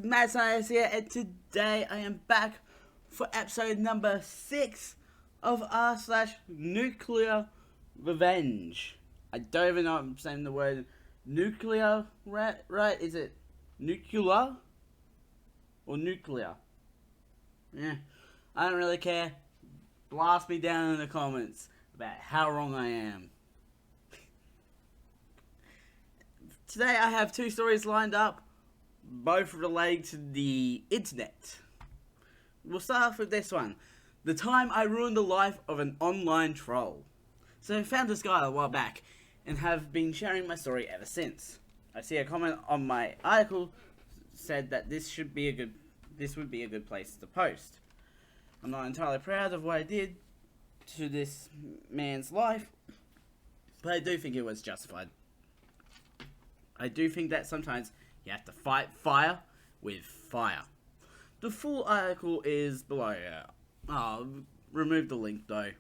TRScientist here, and today I am back for episode number 6 of r/NuclearRevenge. I don't even know if I'm saying the word nuclear right? Is it nuclear or nuclear? Yeah, I don't really care. Blast me down in the comments about how wrong I am. Today I have 2 stories lined up, both relating to the internet. We'll start off with this one. The time I ruined the life of an online troll. So I found this guy a while back and have been sharing my story ever since. I see a comment on my article said that this would be a good place to post. I'm not entirely proud of what I did to this man's life, but I do think it was justified. I do think that sometimes you have to fight fire with fire. The full article is below. I'll remove the link though.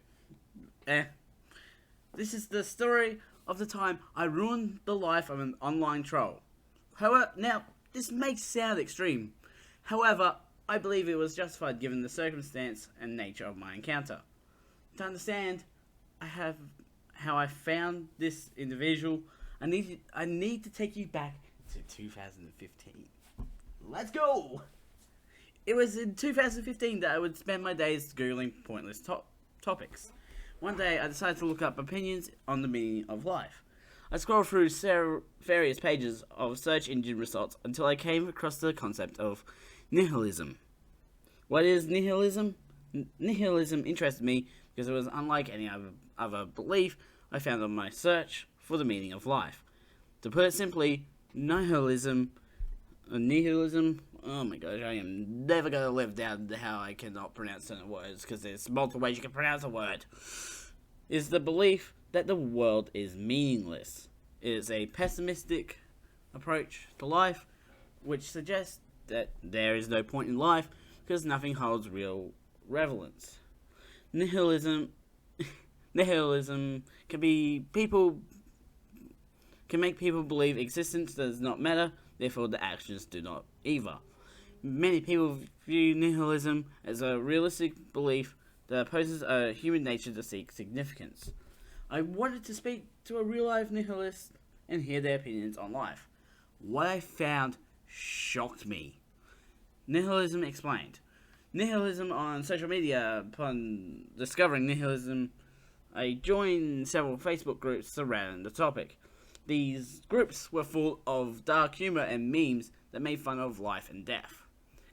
This is the story of the time I ruined the life of an online troll. However, now this may sound extreme. However, I believe it was justified given the circumstance and nature of my encounter. To understand how I found this individual, I need to take you back to 2015. Let's go! It was in 2015 that I would spend my days Googling pointless topics. One day I decided to look up opinions on the meaning of life. I scrolled through various pages of search engine results until I came across the concept of nihilism. What is nihilism? Nihilism interested me because it was unlike any other belief I found on my search for the meaning of life. To put it simply, nihilism, oh my gosh, I am never going to live down how I cannot pronounce certain words, because there's multiple ways you can pronounce a word, is the belief that the world is meaningless. It is a pessimistic approach to life, which suggests that there is no point in life because nothing holds real relevance. Nihilism can make people believe existence does not matter, therefore the actions do not either. Many people view nihilism as a realistic belief that opposes a human nature to seek significance. I wanted to speak to a real-life nihilist and hear their opinions on life. What I found shocked me. Nihilism explained. Nihilism on social media. Upon discovering nihilism, I joined several Facebook groups surrounding the topic. These groups were full of dark humor and memes that made fun of life and death.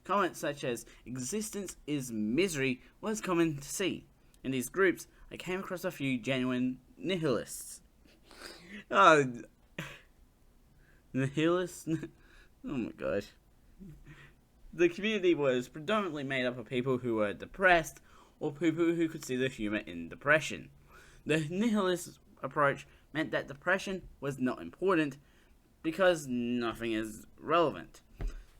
Comments such as "existence is misery" was common to see. In these groups, I came across a few genuine nihilists. Nihilists? Oh my gosh. The community was predominantly made up of people who were depressed or people who could see the humor in depression. The nihilist approach meant that depression was not important because nothing is relevant.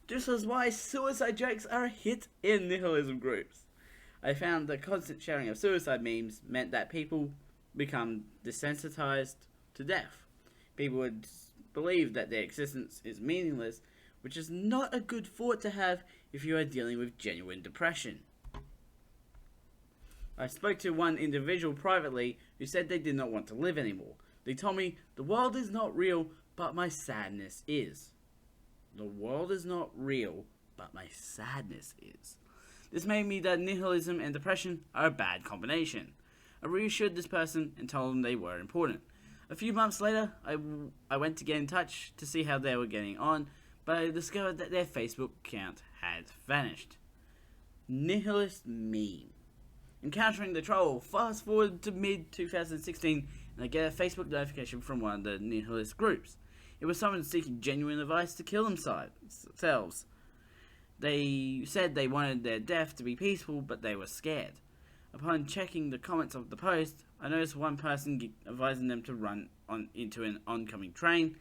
This is why suicide jokes are a hit in nihilism groups. I found the constant sharing of suicide memes meant that people become desensitized to death. People would believe that their existence is meaningless, which is not a good thought to have if you are dealing with genuine depression. I spoke to one individual privately who said they did not want to live anymore. They told me, "The world is not real, but my sadness is." The world is not real, but my sadness is. This made me that nihilism and depression are a bad combination. I reassured this person and told them they were important. A few months later, I went to get in touch to see how they were getting on, but I discovered that their Facebook account had vanished. Nihilist meme. Encountering the troll, fast forward to mid-2016, and I get a Facebook notification from one of the nihilist groups. It was someone seeking genuine advice to kill themselves. They said they wanted their death to be peaceful, but they were scared. Upon checking the comments of the post, I noticed one person advising them to run into an oncoming train,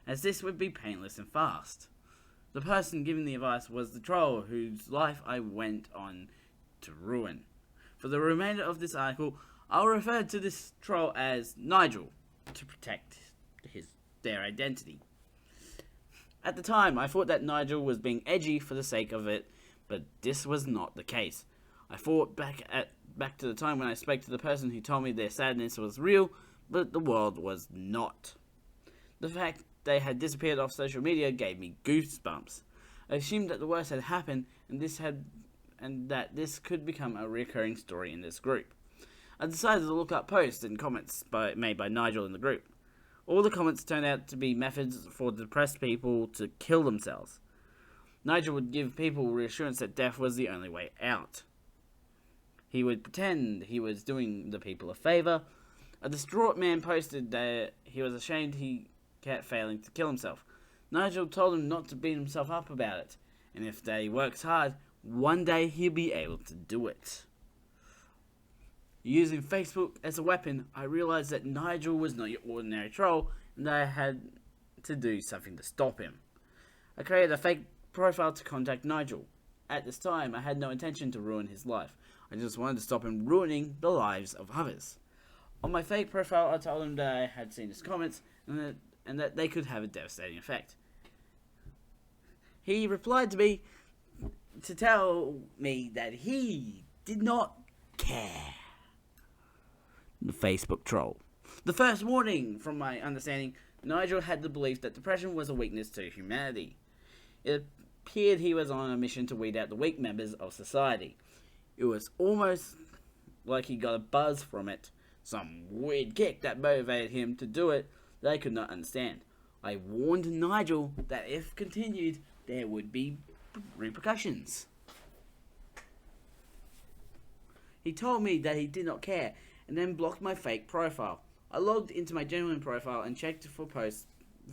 as this would be painless and fast. The person giving the advice was the troll whose life I went on to ruin. For the remainder of this article, I'll refer to this troll as Nigel to protect their identity. At the time, I thought that Nigel was being edgy for the sake of it, but this was not the case. I thought back to the time when I spoke to the person who told me their sadness was real, but the world was not. The fact they had disappeared off social media gave me goosebumps. I assumed that the worst had happened, and that this could become a recurring story in this group. I decided to look up posts and comments made by Nigel in the group. All the comments turned out to be methods for depressed people to kill themselves. Nigel would give people reassurance that death was the only way out. He would pretend he was doing the people a favour. A distraught man posted that he was ashamed he kept failing to kill himself. Nigel told him not to beat himself up about it, and if he works hard, one day he'll be able to do it. Using Facebook as a weapon, I realised that Nigel was not your ordinary troll, and that I had to do something to stop him. I created a fake profile to contact Nigel. At this time, I had no intention to ruin his life. I just wanted to stop him ruining the lives of others. On my fake profile, I told him that I had seen his comments, and that they could have a devastating effect. He replied to me to tell me that he did not care. The Facebook troll. The first warning, from my understanding, Nigel had the belief that depression was a weakness to humanity. It appeared he was on a mission to weed out the weak members of society. It was almost like he got a buzz from it, some weird kick that motivated him to do it that I could not understand. I warned Nigel that if continued, there would be repercussions. He told me that he did not care, and then blocked my fake profile. I logged into my genuine profile and checked for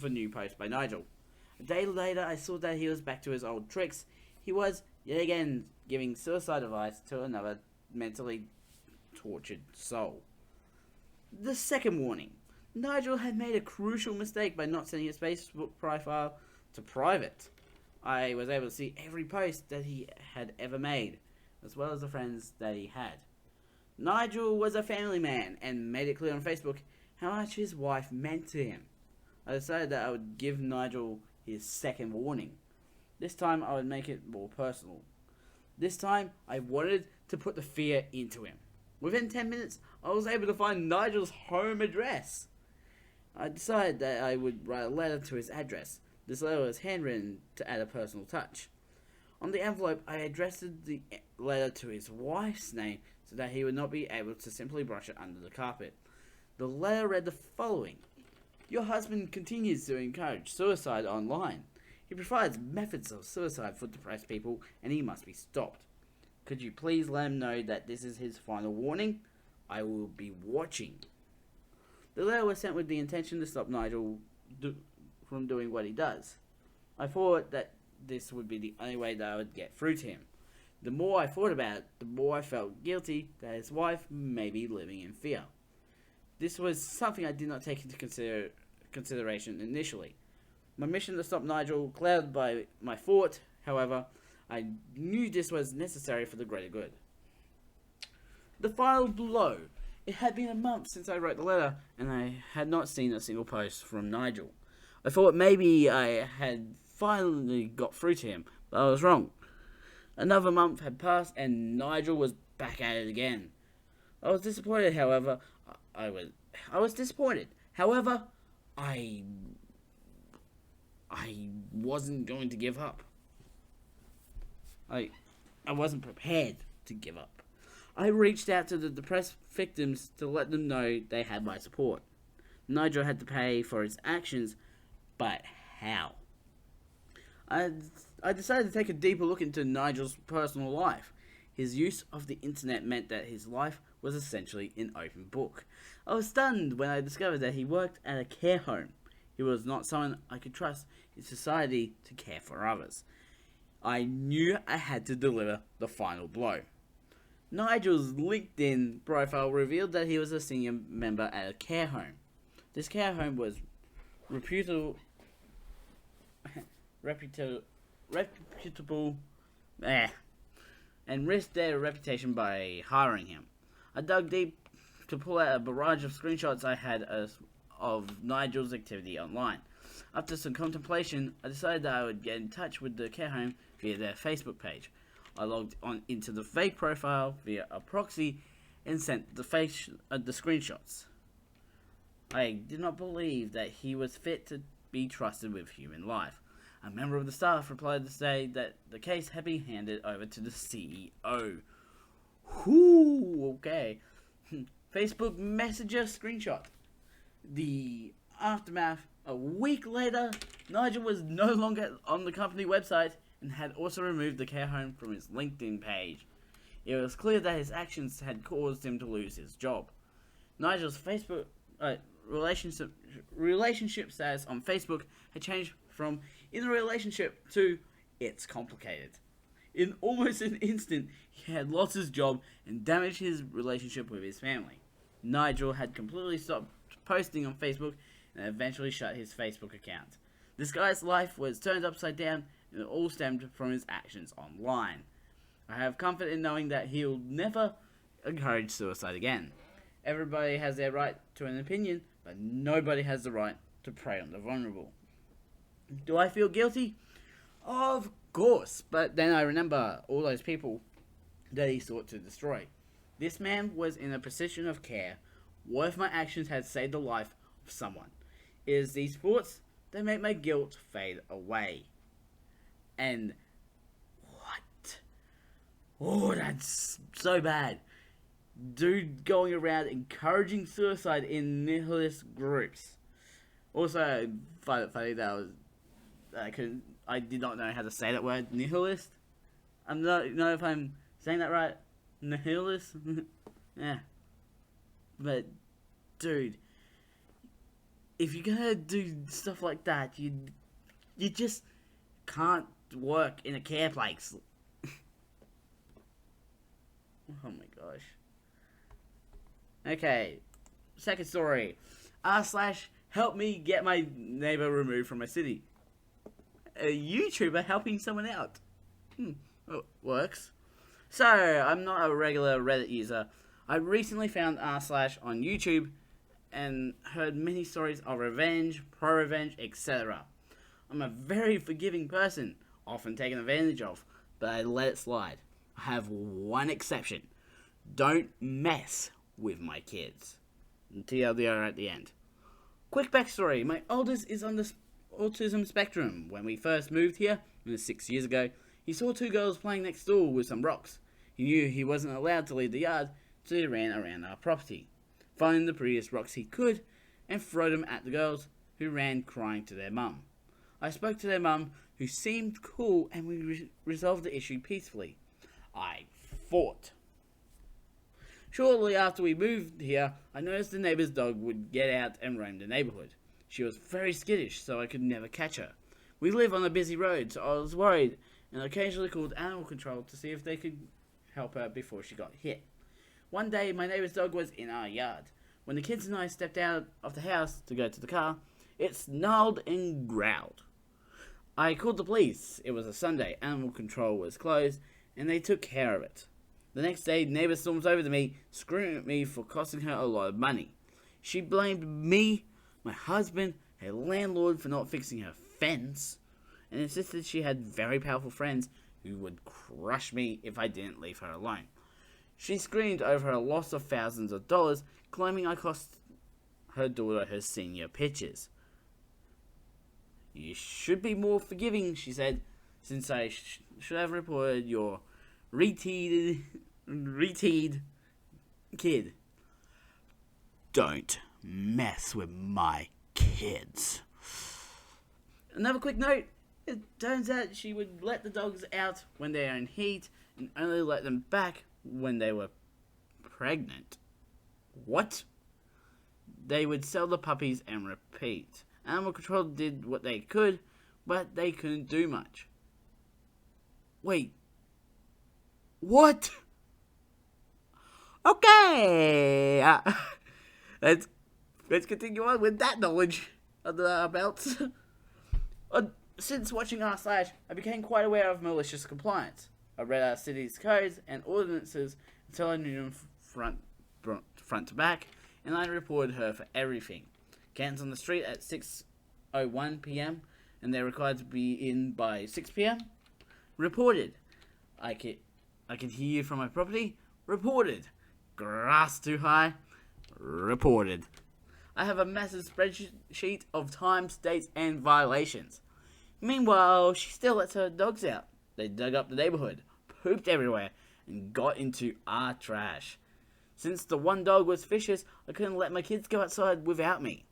new posts by Nigel. A day later, I saw that he was back to his old tricks. He was, yet again, giving suicide advice to another mentally tortured soul. The second warning. Nigel had made a crucial mistake by not setting his Facebook profile to private. I was able to see every post that he had ever made, as well as the friends that he had. Nigel was a family man and made it clear on Facebook how much his wife meant to him. I decided that I would give Nigel his second warning. This time I would make it more personal. This time I wanted to put the fear into him. Within 10 minutes I was able to find Nigel's home address. I decided that I would write a letter to his address. This letter was handwritten to add a personal touch. On the envelope I addressed the letter to his wife's name so that he would not be able to simply brush it under the carpet. The letter read the following. Your husband continues to encourage suicide online. He provides methods of suicide for depressed people and he must be stopped. Could you please let him know that this is his final warning? I will be watching. The letter was sent with the intention to stop Nigel from doing what he does. I thought that this would be the only way that I would get through to him. The more I thought about it, the more I felt guilty that his wife may be living in fear. This was something I did not take into consideration initially. My mission to stop Nigel clouded by my thought, however, I knew this was necessary for the greater good. The final blow. It had been a month since I wrote the letter, and I had not seen a single post from Nigel. I thought maybe I had finally got through to him, but I was wrong. Another month had passed, and Nigel was back at it again. I was disappointed, however. I was disappointed. However, I wasn't going to give up. I wasn't prepared to give up. I reached out to the depressed victims to let them know they had my support. Nigel had to pay for his actions, but how? I decided to take a deeper look into Nigel's personal life. His use of the internet meant that his life was essentially an open book. I was stunned when I discovered that he worked at a care home. He was not someone I could trust in society to care for others. I knew I had to deliver the final blow. Nigel's LinkedIn profile revealed that he was a senior member at a care home. This care home was reputable and risked their reputation by hiring him. I dug deep to pull out a barrage of screenshots I had of Nigel's activity online. After some contemplation, I decided that I would get in touch with the care home via their Facebook page. I logged on into the fake profile via a proxy and sent the screenshots. I did not believe that he was fit to be trusted with human life. A member of the staff replied to say that the case had been handed over to the CEO. Whoo, okay. Facebook Messenger screenshot. The aftermath. A week later, Nigel was no longer on the company website and had also removed the care home from his LinkedIn page. It was clear that his actions had caused him to lose his job. Nigel's Facebook relationship status on Facebook had changed from in a relationship to it's complicated. In almost an instant, he had lost his job and damaged his relationship with his family. Nigel had completely stopped posting on Facebook and eventually shut his Facebook account. This guy's life was turned upside down, and it all stemmed from his actions online. I have comfort in knowing that he'll never encourage suicide again. Everybody has their right to an opinion, but nobody has the right to prey on the vulnerable. Do I feel guilty? Of course, but then I remember all those people that he sought to destroy. This man was in a position of care. What if my actions had saved the life of someone? It is these thoughts that make my guilt fade away. And what? Oh, that's so bad. Dude going around encouraging suicide in nihilist groups. Also, I find it funny that I did not know how to say that word, nihilist. I don't know if I'm saying that right. Nihilist? Yeah. But, dude, if you're gonna do stuff like that, you just can't work in a care place. Oh my gosh. Okay, second story. Help me get my neighbor removed from my city. A YouTuber helping someone out. Works. So, I'm not a regular Reddit user. I recently found r/ on YouTube and heard many stories of revenge, pro-revenge, etc. I'm a very forgiving person, often taken advantage of, but I let it slide. I have one exception. Don't mess with my kids. TLDR at the end. Quick backstory. My oldest is on the autism spectrum. When we first moved here, 6 years ago, he saw two girls playing next door with some rocks. He knew he wasn't allowed to leave the yard, so he ran around our property, finding the prettiest rocks he could, and threw them at the girls, who ran crying to their mum. I spoke to their mum, who seemed cool, and we resolved the issue peacefully. I fought. Shortly after we moved here, I noticed the neighbour's dog would get out and roam the neighbourhood. She was very skittish, so I could never catch her. We live on a busy road, so I was worried, and occasionally called animal control to see if they could help her before she got hit. One day, my neighbour's dog was in our yard. When the kids and I stepped out of the house to go to the car, it snarled and growled. I called the police. It was a Sunday, animal control was closed, and they took care of it. The next day, neighbour storms over to me, screaming at me for costing her a lot of money. She blamed me, my husband, her landlord for not fixing her fence, and insisted she had very powerful friends who would crush me if I didn't leave her alone. She screamed over a loss of thousands of dollars, claiming I cost her daughter her senior pictures. You should be more forgiving, she said, since I should have reported your reteed kid. Don't mess with my kids. Another quick note. It turns out she would let the dogs out when they are in heat and only let them back when they were pregnant. What? They would sell the puppies and repeat. Animal control did what they could, but they couldn't do much. Wait. What? Okay. Let's continue on with that knowledge under our belts. Since watching r/, I became quite aware of malicious compliance. I read our city's codes and ordinances until I knew them front to back, and I reported her for everything. Cans on the street at 6 10:01 p.m. and they're required to be in by 6 p.m. Reported. I can hear you from my property. Reported. Grass too high. Reported. I have a massive spreadsheet of times, dates, and violations. Meanwhile, she still lets her dogs out. They dug up the neighborhood, pooped everywhere, and got into our trash. Since the one dog was vicious, I couldn't let my kids go outside without me.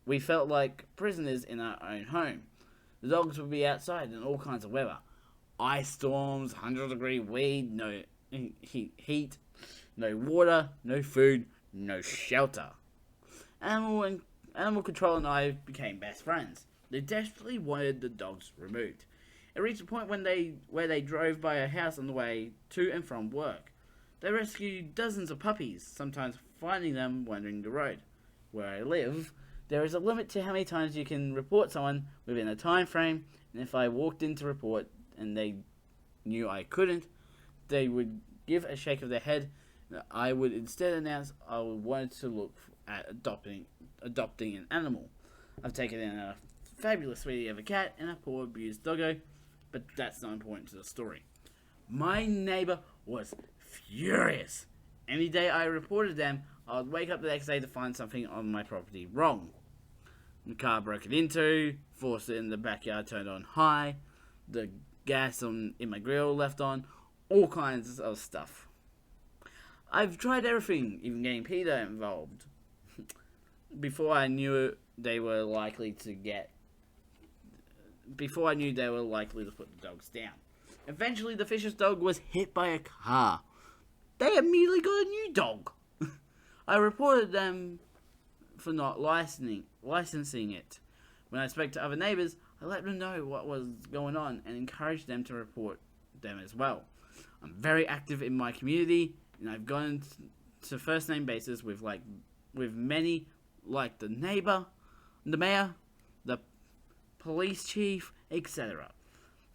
We felt like prisoners in our own home. The dogs would be outside in all kinds of weather. Ice storms, 100-degree weed, no heat, no water, no food, no shelter. Animal control and I became best friends. They desperately wanted the dogs removed. It reached a point where they drove by a house on the way to and from work. They rescued dozens of puppies, sometimes finding them wandering the road. Where I live, there is a limit to how many times you can report someone within a time frame, and if I walked in to report and they knew I couldn't, they would give a shake of their head. I would instead announce I wanted to look at adopting an animal. I've taken in a fabulous sweetie of a cat and a poor abused doggo, but that's not important to the story. My neighbor was furious. Any day I reported them, I would wake up the next day to find something on my property wrong. The car broken into, faucet in the backyard turned on high, the gas in my grill left on, all kinds of stuff. I've tried everything, even getting Peter involved. Before I knew they were likely to put the dogs down. Eventually, the vicious dog was hit by a car. They immediately got a new dog. I reported them for not licensing it. When I spoke to other neighbors, I let them know what was going on and encouraged them to report them as well. I'm very active in my community, and I've gone to first name basis with many, like the neighbor, the mayor, the police chief, etc.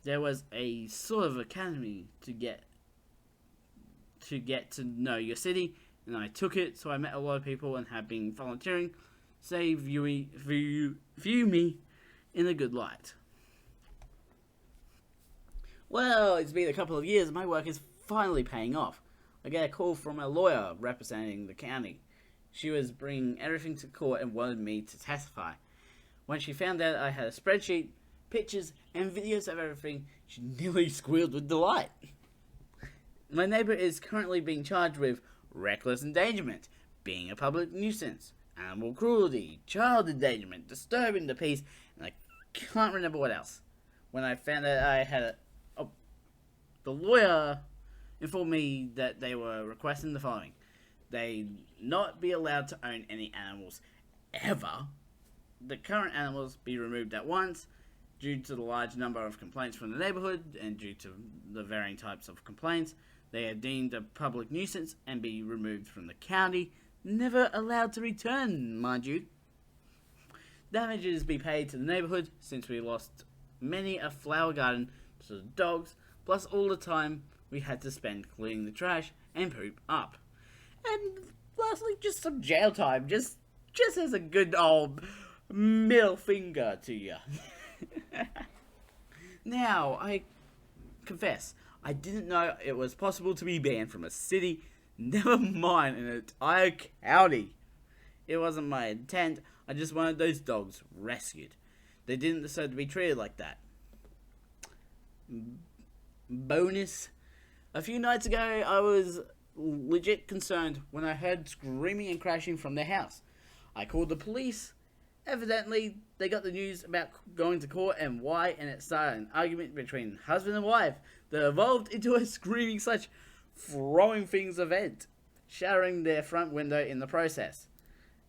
There was a sort of academy to get to know your city, and I took it, so I met a lot of people and have been volunteering, view me in a good light. Well, it's been a couple of years and my work is finally paying off. I get a call from a lawyer representing the county. She was bringing everything to court and wanted me to testify. When she found out I had a spreadsheet, pictures, and videos of everything, she nearly squealed with delight. My neighbor is currently being charged with reckless endangerment, being a public nuisance, animal cruelty, child endangerment, disturbing the peace, and I can't remember what else. When I found out I had the lawyer informed me that they were requesting the following. They not be allowed to own any animals ever. The current animals be removed at once due to the large number of complaints from the neighborhood and due to the varying types of complaints. They are deemed a public nuisance and be removed from the county, never allowed to return, mind you. Damages be paid to the neighborhood since we lost many a flower garden to the dogs, plus all the time we had to spend cleaning the trash and poop up. And lastly, just some jail time, just as a good old middle finger to you. Now, I confess, I didn't know it was possible to be banned from a city, never mind an entire county. It wasn't my intent, I just wanted those dogs rescued. They didn't deserve to be treated like that. Bonus. A few nights ago, I was legit concerned when I heard screaming and crashing from their house. I called the police. Evidently, they got the news about going to court and why, and it started an argument between husband and wife that evolved into a screaming / throwing things event, shattering their front window in the process.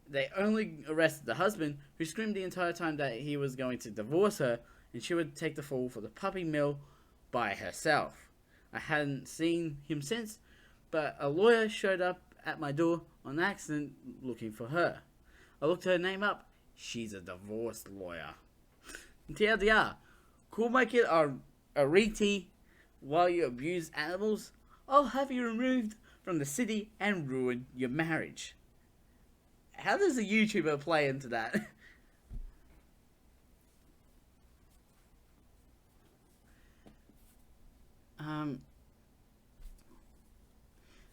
They only arrested the husband, who screamed the entire time that he was going to divorce her and she would take the fall for the puppy mill by herself. I hadn't seen him since, but a lawyer showed up at my door on accident looking for her. I looked her name up. She's a divorce lawyer. TLDR, call my kid a reti while you abuse animals. I'll have you removed from the city and ruin your marriage. How does a YouTuber play into that?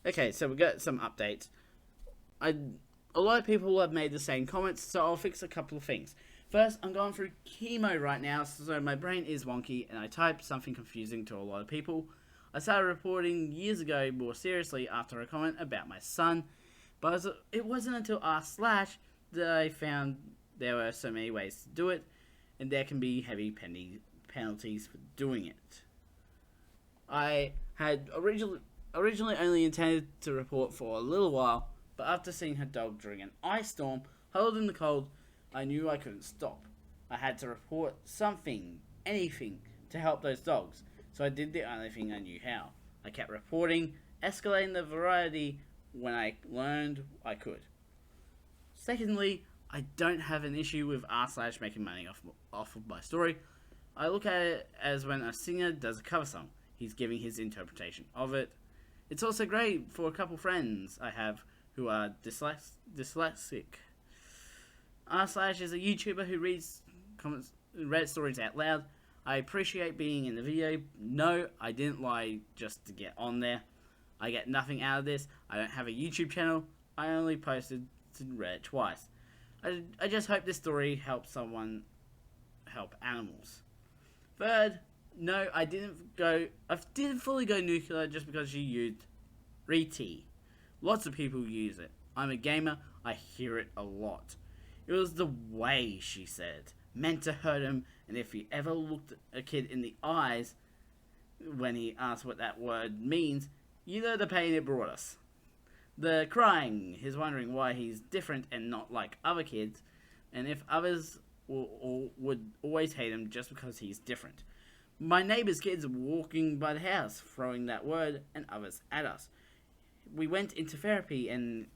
Okay, so we got some updates. A lot of people have made the same comments, so I'll fix a couple of things. First, I'm going through chemo right now, so my brain is wonky, and I type something confusing to a lot of people. I started reporting years ago more seriously after a comment about my son, but it wasn't until r/ that I found there were so many ways to do it, and there can be heavy penalties for doing it. I had originally only intended to report for a little while, but after seeing her dog during an ice storm, huddled in the cold, I knew I couldn't stop. I had to report something, anything, to help those dogs, so I did the only thing I knew how. I kept reporting, escalating the variety when I learned I could. Secondly, I don't have an issue with r/ making money off of my story. I look at it as when a singer does a cover song. He's giving his interpretation of it. It's also great for a couple friends I have who are dyslexic. r/ is a YouTuber who reads comments, read stories out loud. I appreciate being in the video. No, I didn't lie just to get on there. I get nothing out of this. I don't have a YouTube channel. I only posted to read it twice. I just hope this story helps someone help animals. Third, no, I didn't fully go nuclear just because she used RT. Lots of people use it. I'm a gamer, I hear it a lot. It was the way she said, meant to hurt him, and if he ever looked a kid in the eyes when he asked what that word means, you know the pain it brought us. The crying, his wondering why he's different and not like other kids, and if others would always hate him just because he's different. My neighbor's kids walking by the house, throwing that word and others at us. He went into therapy and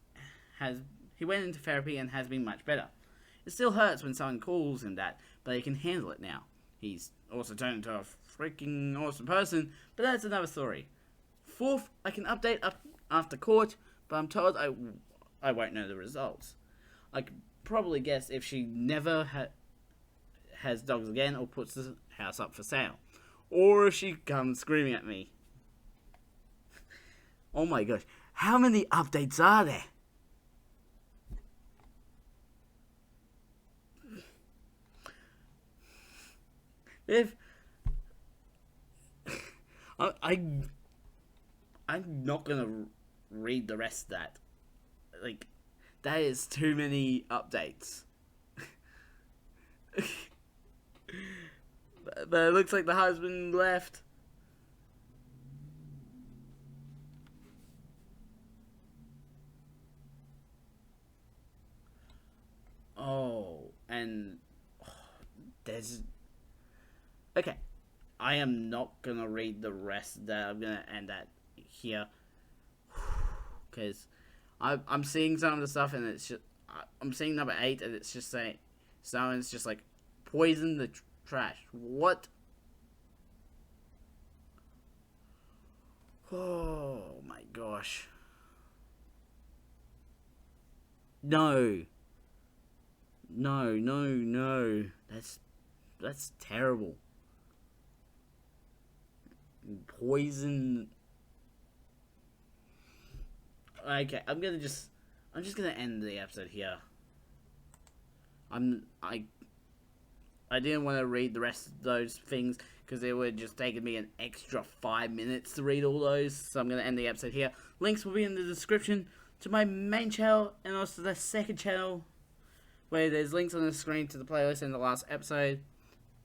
has been much better. It still hurts when someone calls him that, but he can handle it now. He's also turned into a freaking awesome person, but that's another story. Fourth, I can update after court, but I'm told I won't know the results. I could probably guess if she never has dogs again or puts the house up for sale. Or if she comes screaming at me. Oh my gosh, how many updates are there? If I'm not gonna read the rest of that. Like, that is too many updates. But it looks like the husband left. Oh, and there's... Okay, I am not gonna read the rest of that. I'm gonna end that here. Because I'm seeing some of the stuff and it's just... I'm seeing number 8 and it's just saying... Someone's just like, poison the trash. What? Oh my gosh. No. No, no, no. That's terrible. Poison. Okay, I'm just gonna end the episode here. I didn't want to read the rest of those things because it would just taken me an extra 5 minutes to read all those. So I'm going to end the episode here. Links will be in the description to my main channel and also the second channel where there's links on the screen to the playlist and the last episode.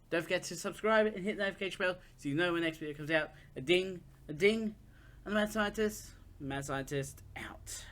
Don't forget to subscribe and hit the notification bell so you know when the next video comes out. A ding, a ding. I'm the Mad Scientist. Mad Scientist out.